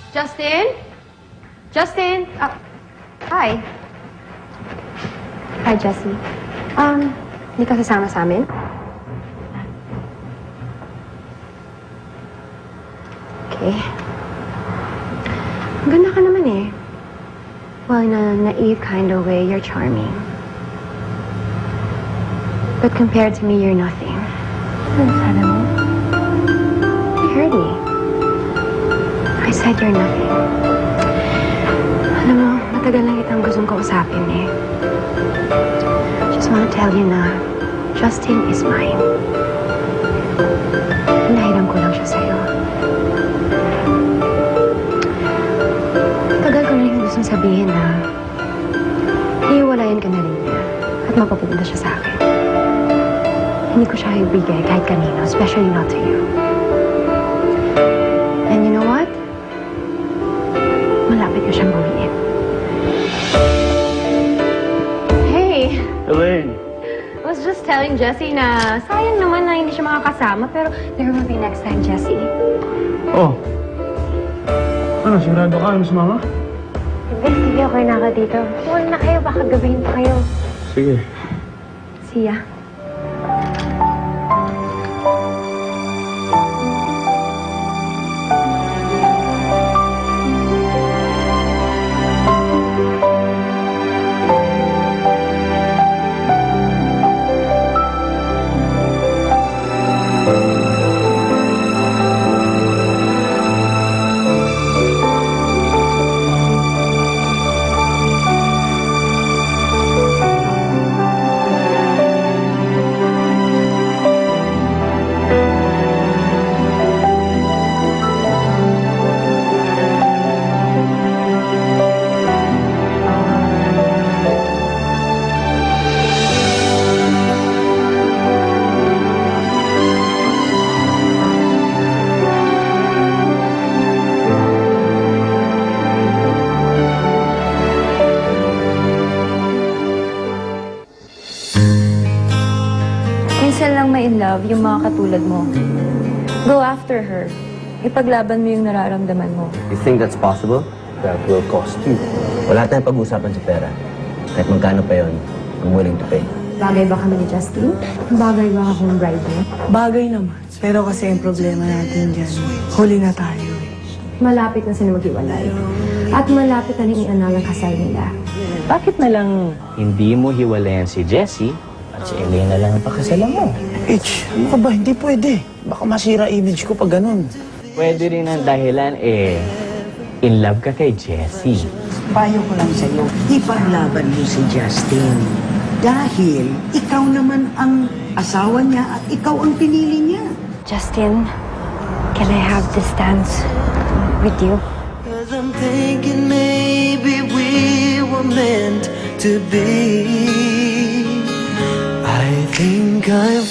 Justin? Justin? Hi. Hi, Jessie. Hindi ka sasama sa amin? Okay. Ganda ka naman eh. Well, in a naive kind of way, you're charming. But compared to me, you're nothing. Ano sabi mo? You heard me. I said you're nothing. Alam mo, matagal na kitang gustong kausapin eh. Just wanna tell you na Justin is mine. Hinahiram ko lang siya sa'yo. Tagal ko na rin gustong sabihin na hiwalayan ka na rin niya at mapapunta siya sa akin. Hindi ko siya ibigay kahit kanino, especially not to you. And you know what? Malapit ko siyang bawiin. Hey! Elaine! I was just telling Jessie na sayang naman na hindi siya makakasama, pero there will be next time, Jessie. Oh. Ano, sigurado ka? Ano si Mama? Sige, okay na ka dito. Huwag na kayo, baka gabihin pa kayo. Sige. See ya. Minsan lang ma-in-love yung mga katulad mo. Go after her. Ipaglaban mo yung nararamdaman mo. You think that's possible? That will cost you. Wala tayong pag-usapan sa pera. Kahit magkano pa yon, I'm willing to pay. Bagay ba kami ni Justin? Bagay ba akong bride mo? Bagay naman. Pero kasi ang problema natin dyan, huli na tayo eh. Malapit na sila maghiwalay. At malapit na rin i-annul ang kasal nila. Bakit na lang hindi mo hiwalayan si Jessie at si Elaine na lang ang pakasalan mo? H, ano ka ba? Hindi pwede. Baka masira image ko pag ganun. Pwede rin ang dahilan in love ka kay Jessie. Payo ko lang sa'yo, ipaglaban mo si Justin. Dahil ikaw naman ang asawa niya at ikaw ang pinili niya. Justin, can I have this dance with you? 'Cause I'm thinking maybe we were meant to be. I think I've